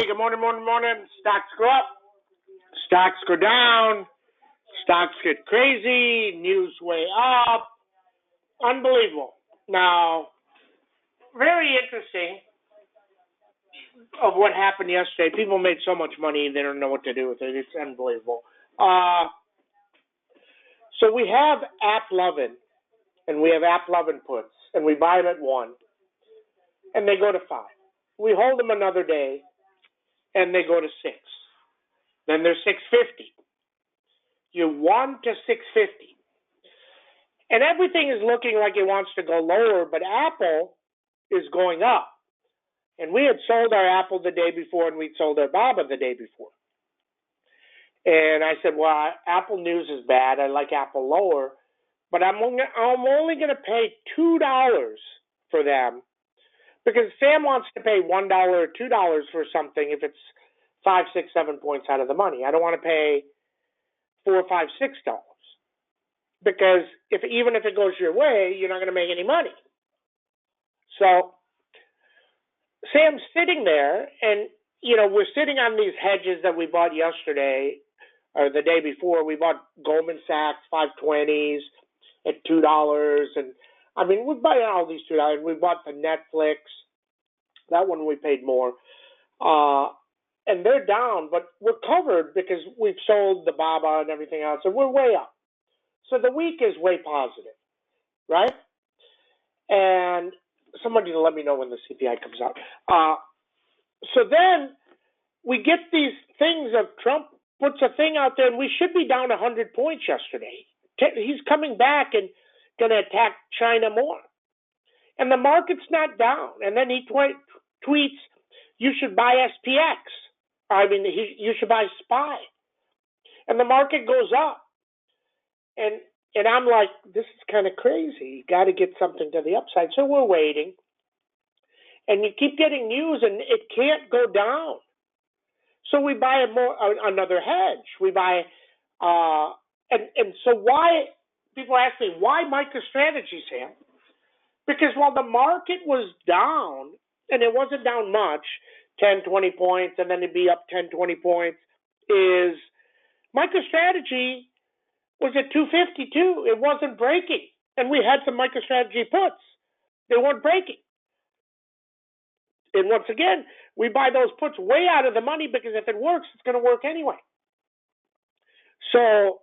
Good morning, morning. Stocks go up, stocks go down, stocks get crazy, news way up. Unbelievable. Now, very interesting of what happened yesterday. People made so much money, they don't know what to do with it. It's unbelievable. So we have AppLovin, and we have AppLovin puts, and we buy them at 1, and they go to 5. We hold them another day, and they go to 6. Then they're 650. You 1 to 650. And everything is looking like it wants to go lower, but Apple is going up. And we had sold our Apple the day before, and we'd sold our Baba the day before. And I said, well, Apple news is bad. I like Apple lower, but I'm only going to pay $2 for them because Sam wants to pay $1 or $2 for something if it's 5, 6, 7 points out of the money. I don't want to pay $4, $5, $6. Because even if it goes your way, you're not going to make any money. So Sam's sitting there, and we're sitting on these hedges that we bought yesterday or the day before. We bought Goldman Sachs 520s at $2, and I mean we bought all these $2. We bought the Netflix. That one we paid more, and they're down, but we're covered because we've sold the Baba and everything else, and we're way up. So the week is way positive, right? And somebody to let me know when the CPI comes out. So then we get these things of Trump puts a thing out there, and we should be down 100 points yesterday. He's coming back and going to attack China more. And the market's not down. And then he tweets, you should buy SPX. You should buy SPY. And the market goes up. And I'm like, this is kind of crazy. You got to get something to the upside. So we're waiting. And you keep getting news, and it can't go down. So we buy another hedge. We buy, and so why, people ask me, why MicroStrategy, Sam? Because while the market was down, and it wasn't down much, 10, 20 points, and then it'd be up 10, 20 points, is MicroStrategy was at 252. It wasn't breaking. And we had some MicroStrategy puts. They weren't breaking. And once again, we buy those puts way out of the money because if it works, it's going to work anyway. So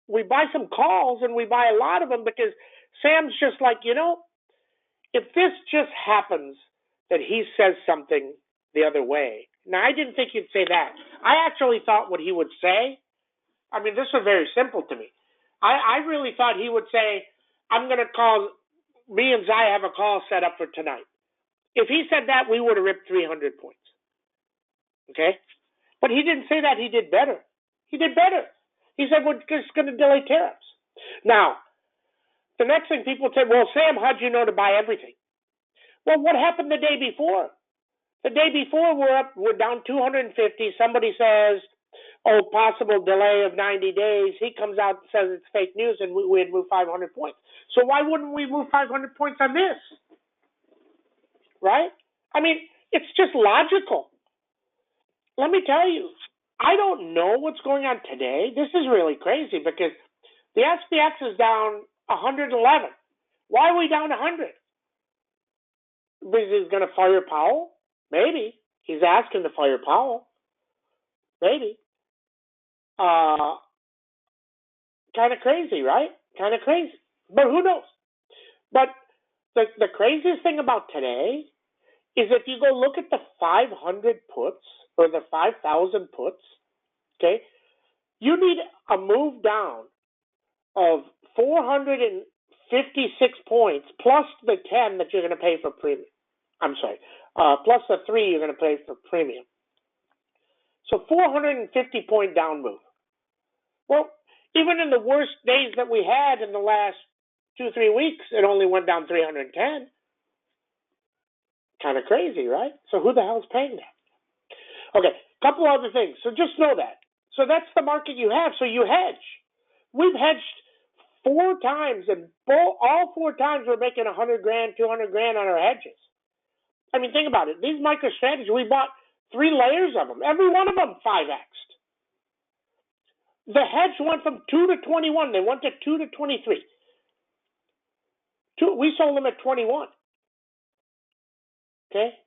we buy some calls and we buy a lot of them because Sam's just like, if this just happens that he says something the other way. Now, I didn't think he'd say that. I actually thought what he would say, this was very simple to me. I really thought he would say, I'm going to call, me and Zai have a call set up for tonight. If he said that, we would have ripped 300 points. Okay? But he didn't say that. He did better. He said, we're just going to delay tariffs. Now, the next thing people say, well, Sam, how'd you know to buy everything? Well, what happened the day before? The day before, we're down 250. Somebody says, possible delay of 90 days. He comes out and says it's fake news, and we had moved 500 points. So why wouldn't we move 500 points on this? Right? It's just logical. Let me tell you, I don't know what's going on today. This is really crazy because the SPX is down 111. Why are we down 100? Because he's going to fire Powell? Maybe. He's asking to fire Powell. Maybe. Kind of crazy, right? Kind of crazy. But who knows? But the craziest thing about today is if you go look at the 500 puts or the 5,000 puts, okay, you need a move down of 456 points plus the 10 that you're going to pay for premium. Plus the 3 you're going to pay for premium. So 450 point down move. Well, even in the worst days that we had in the last 2-3 weeks, it only went down 310. Kind of crazy, right? So who the hell is paying that? Okay, couple other things. So just know that. So that's the market you have. So you hedge. We've hedged 4 times, and all 4 times we're making $100,000, $200,000 on our hedges. Think about it. These MicroStrategy, we bought 3 layers of them. Every one of them 5x'd. The hedge went from 2 to 21. They went to 2 to 23. We sold them at 21. Okay?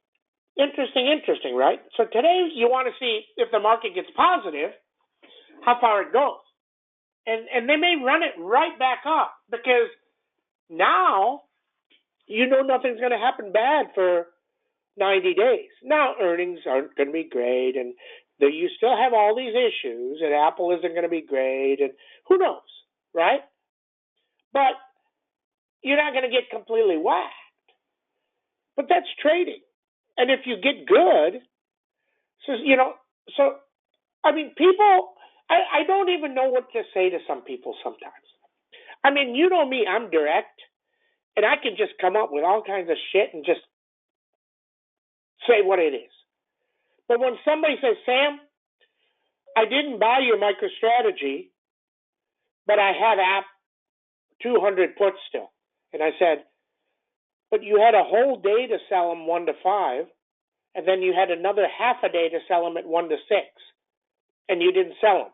Interesting, right? So today you want to see if the market gets positive, how far it goes. And they may run it right back up because now you know nothing's going to happen bad for 90 days. Now earnings aren't going to be great, and you still have all these issues, and Apple isn't going to be great, and who knows, right? But you're not going to get completely whacked. But that's trading. And if you get good, people, I don't even know what to say to some people sometimes. I mean, you know me, I'm direct, and I can just come up with all kinds of shit and just say what it is. But when somebody says, Sam, I didn't buy your MicroStrategy, but I have 200 puts still. And I said, but you had a whole day to sell them 1 to 5, and then you had another half a day to sell them at 1 to 6, and you didn't sell them.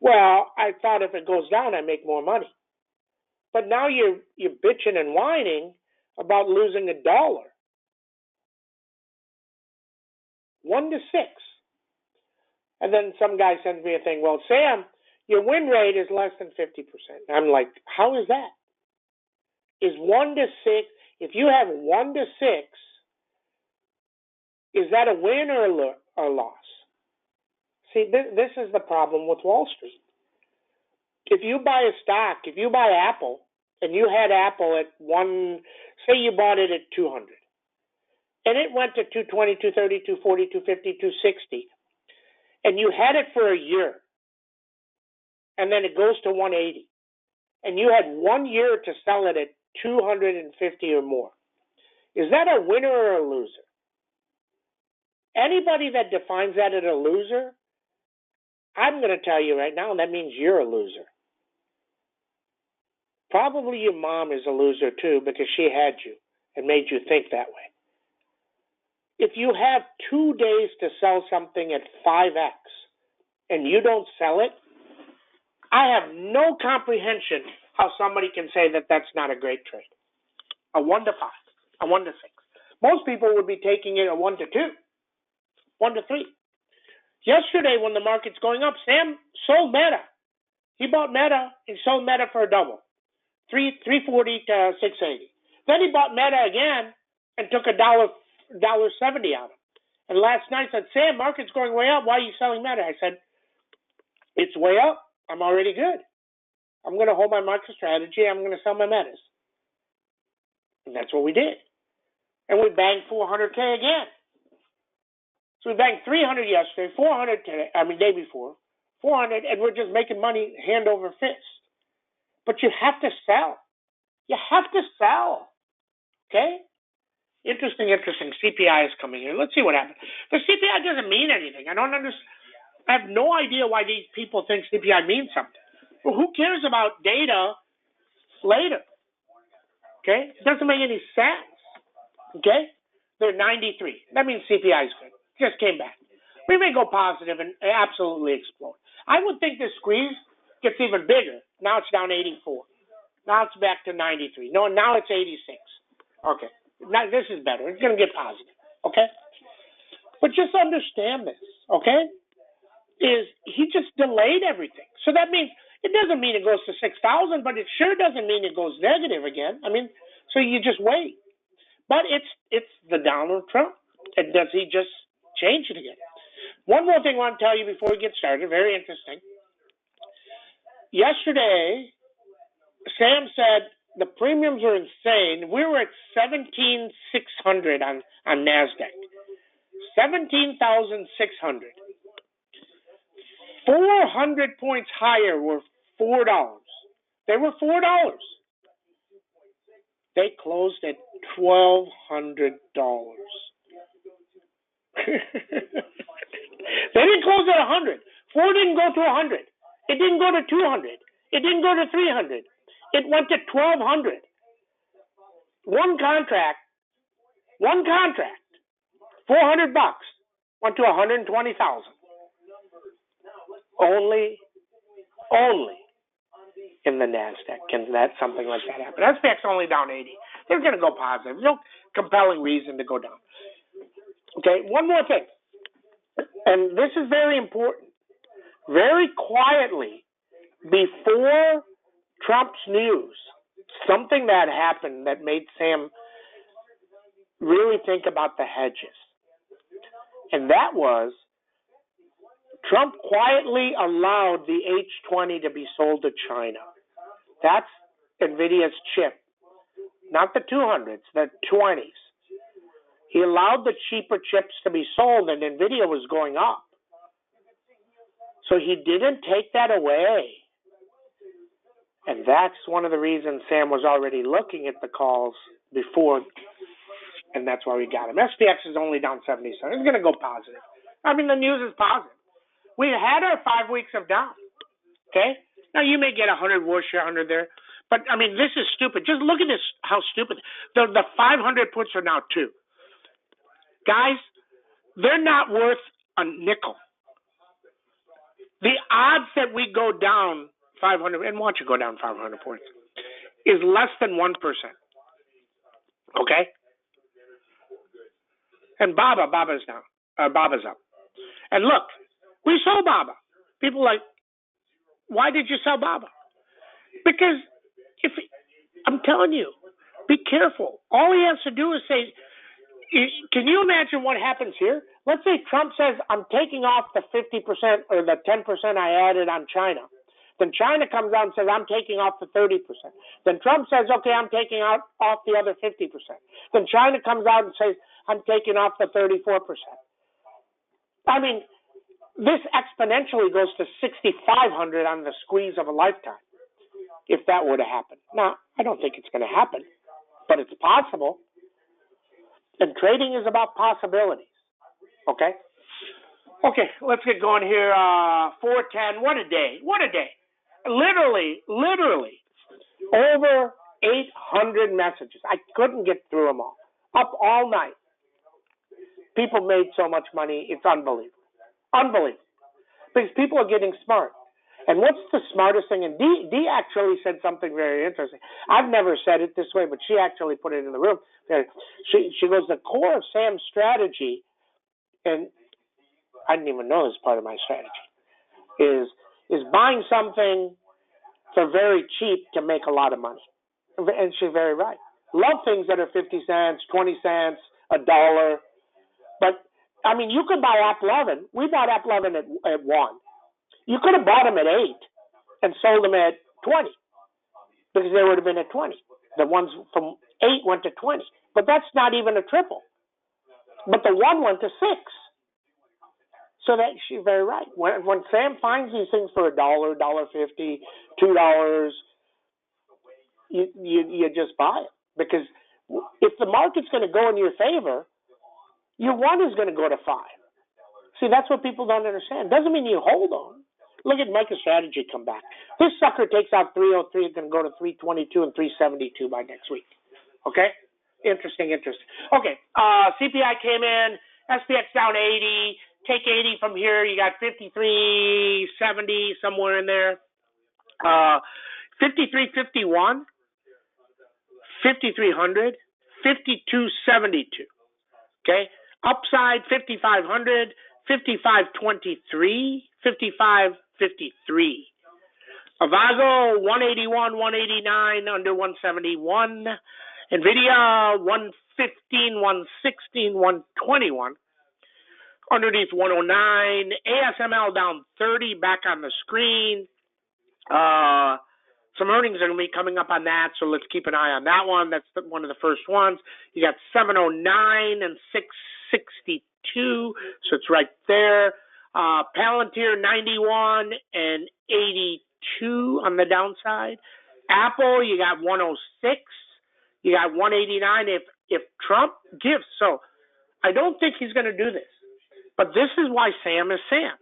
Well, I thought if it goes down, I make more money. But now you're bitching and whining about losing $1. 1 to 6. And then some guy sends me a thing, well, Sam, your win rate is less than 50%. I'm like, how is that? Is 1 to 6, if you have 1 to 6, is that a win or a loss? See, this is the problem with Wall Street. If you buy a stock, if you buy Apple, and you had Apple at say you bought it at 200, and it went to 220, 230, 240, 250, 260, and you had it for a year, and then it goes to 180, and you had 1 year to sell it at 250 or more, is that a winner or a loser? Anybody that defines that as a loser, I'm going to tell you right now, that means you're a loser. Probably your mom is a loser too because she had you and made you think that way. If you have 2 days to sell something at 5x and you don't sell it, I have no comprehension how somebody can say that that's not a great trade. A 1 to 5, a 1 to 6. Most people would be taking it a 1 to 2, 1 to 3. Yesterday when the market's going up, Sam sold Meta. He bought Meta and sold Meta for a double, $340 to $680. Then he bought Meta again and took $1.70 out of it. And last night said, Sam, market's going way up. Why are you selling Meta? I said, it's way up. I'm already good. I'm going to hold my MicroStrategy. I'm going to sell my Metas. And that's what we did. And we banged 400K again. So we banked 300 yesterday, 400 today, day before, 400, and we're just making money hand over fist. But you have to sell. You have to sell. Okay? Interesting. CPI is coming here. Let's see what happens. The CPI doesn't mean anything. I don't understand. I have no idea why these people think CPI means something. Well, who cares about data later? Okay? It doesn't make any sense. Okay? They're 93. That means CPI is good. Just came back. We may go positive and absolutely explode. I would think the squeeze gets even bigger. Now it's down 84. Now it's back to 93. No, now it's 86. Okay. Now this is better. It's going to get positive. Okay? But just understand this. Okay? Is he just delayed everything. So that means it doesn't mean it goes to 6,000, but it sure doesn't mean it goes negative again. So you just wait. But it's the Donald Trump. And does he just change it again? One more thing I want to tell you before we get started, very interesting. Yesterday, Sam said the premiums are insane. We were at 17,600 on NASDAQ. 17,600. 400 points higher were $4. They were $4. They closed at $1,200. They didn't close at 100. 4 didn't go to 100. It didn't go to 200. It didn't go to 300. It went to 1,200. One contract, $400. Went to 120,000. Only in the NASDAQ can something like that happen. SPX only down 80. They're going to go positive. No compelling reason to go down. Okay, one more thing. And this is very important. Very quietly, before Trump's news, something that happened that made Sam really think about the hedges. And that was Trump quietly allowed the H20 to be sold to China. That's NVIDIA's chip. Not the 200s, the 20s. He allowed the cheaper chips to be sold, and NVIDIA was going up. So he didn't take that away. And that's one of the reasons Sam was already looking at the calls before, and that's why we got him. SPX is only down 77. It's going to go positive. I mean, the news is positive. We had our 5 weeks of down, okay? Now, you may get 100 whoosh, 100 there. But, I mean, this is stupid. Just look at this, how stupid. The 500 puts are now 2. Guys, they're not worth a nickel. The odds that we go down 500, and watch it go down 500 points, is less than 1%. Okay? And Baba's down. Baba's up. And look, we sold Baba. People are like, why did you sell Baba? Because I'm telling you, be careful. All he has to do is say, can you imagine what happens here? Let's say Trump says, I'm taking off the 50% or the 10% I added on China. Then China comes out and says, I'm taking off the 30%. Then Trump says, okay, I'm taking off the other 50%. Then China comes out and says, I'm taking off the 34%. I mean, this exponentially goes to 6,500 on the squeeze of a lifetime, if that were to happen. Now, I don't think it's going to happen, but it's possible. And trading is about possibilities. Okay? Okay, let's get going here. 410, what a day. What a day. Literally, over 800 messages. I couldn't get through them all. Up all night. People made so much money, it's unbelievable. Unbelievable. Because people are getting smart. And what's the smartest thing? And Dee actually said something very interesting. I've never said it this way, but she actually put it in the room. She goes, the core of Sam's strategy, and I didn't even know this part of my strategy, is buying something for very cheap to make a lot of money. And she's very right. Love things that are 50 cents, 20 cents, $1. But, I mean, you could buy AppLovin. We bought AppLovin at 1. You could have bought them at 8 and sold them at 20 because they would have been at 20. The ones from 8 went to 20. But that's not even a triple. But the 1 went to 6. So that she's very right. When Sam finds these things for $1, $1.50, $2, you just buy it. Because if the market's going to go in your favor, your 1 is going to go to 5. See, that's what people don't understand. Doesn't mean you hold on. Look at MicroStrategy come back. This sucker takes out 303. It's going to go to 322 and 372 by next week. Okay? Interesting. Okay. CPI came in. SPX down 80. Take 80 from here. You got 53.70 somewhere in there. 53.51. 5,300. 52.72. Okay? Upside 5,500. 55.23. 55.53. Avago 181, 189, under 171. NVIDIA 115, 116, 121. Underneath 109. ASML down 30, back on the screen. Some earnings are going to be coming up on that, so let's keep an eye on that one. That's one of the first ones. You got 709 and 662, so it's right there. Palantir 91 and 82 on the downside. Apple, you got 106. You got 189 if Trump gives. So I don't think he's going to do this. But this is why Sam is Sam.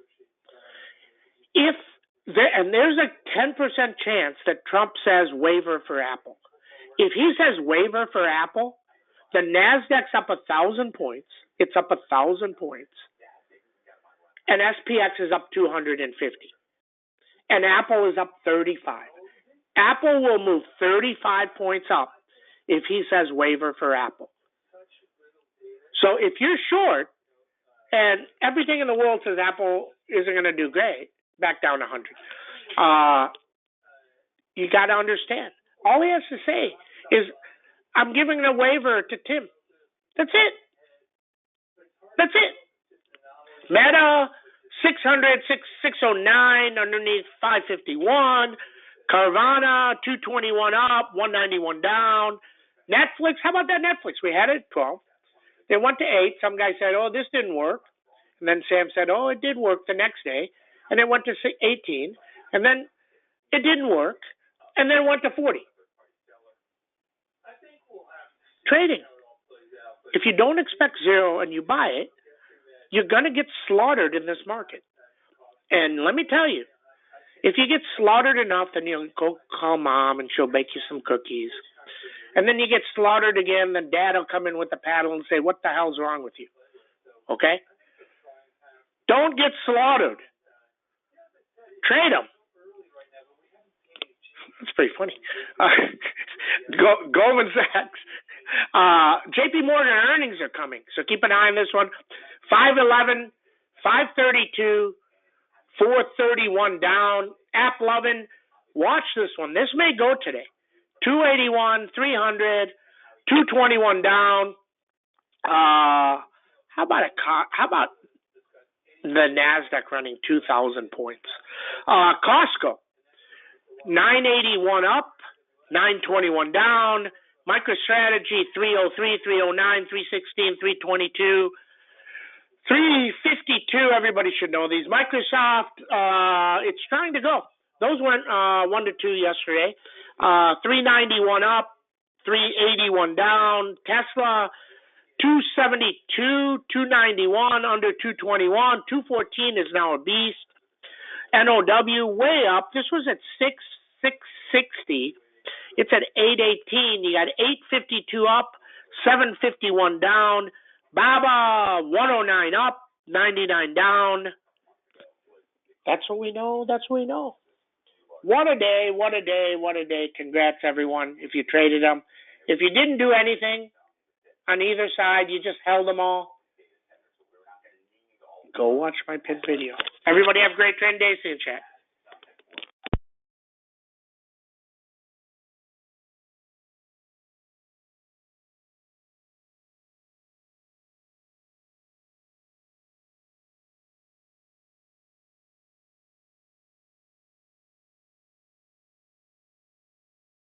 And there's a 10% chance that Trump says waiver for Apple. If he says waiver for Apple, the NASDAQ's up 1,000 points. It's up 1,000 points. and SPX is up 250, and Apple is up 35. Apple will move 35 points up if he says waiver for Apple. So if you're short and everything in the world says Apple isn't going to do great, back down 100. You got to understand. All he has to say is, I'm giving a waiver to Tim. That's it. That's it. Meta, 600, 609, underneath 551. Carvana, 221 up, 191 down. Netflix, how about that Netflix? We had it at 12. They went to 8. Some guy said, oh, this didn't work. And then Sam said, oh, it did work the next day. And it went to 18. And then it didn't work. And then it went to 40. Trading. If you don't expect zero and you buy it, you're going to get slaughtered in this market. And let me tell you, if you get slaughtered enough, then you'll go call mom and she'll bake you some cookies. And then you get slaughtered again, then dad will come in with the paddle and say, what the hell's wrong with you? Okay? Don't get slaughtered. Trade them. That's pretty funny. Goldman Sachs. JP Morgan earnings are coming, so keep an eye on this one. 511, 532, 431 down. App loving. Watch this one. This may go today. 281, 300, 221 down. How about the Nasdaq running 2,000 points? Costco, 981 up, 921 down. MicroStrategy, 303, 309, 316, 322, 352. Everybody should know these. Microsoft, it's trying to go. Those went 1 to 2 yesterday. 391 up, 381 down. Tesla, 272, 291, under 221. 214 is now a beast. NOW way up. This was at 660. It's at 818. You got 852 up, 751 down. Baba, 109 up, 99 down. That's what we know. That's what we know. What a day, what a day, what a day. Congrats, everyone, if you traded them. If you didn't do anything on either side, you just held them all, go watch my pinned video. Everybody have a great trend day. See you in chat.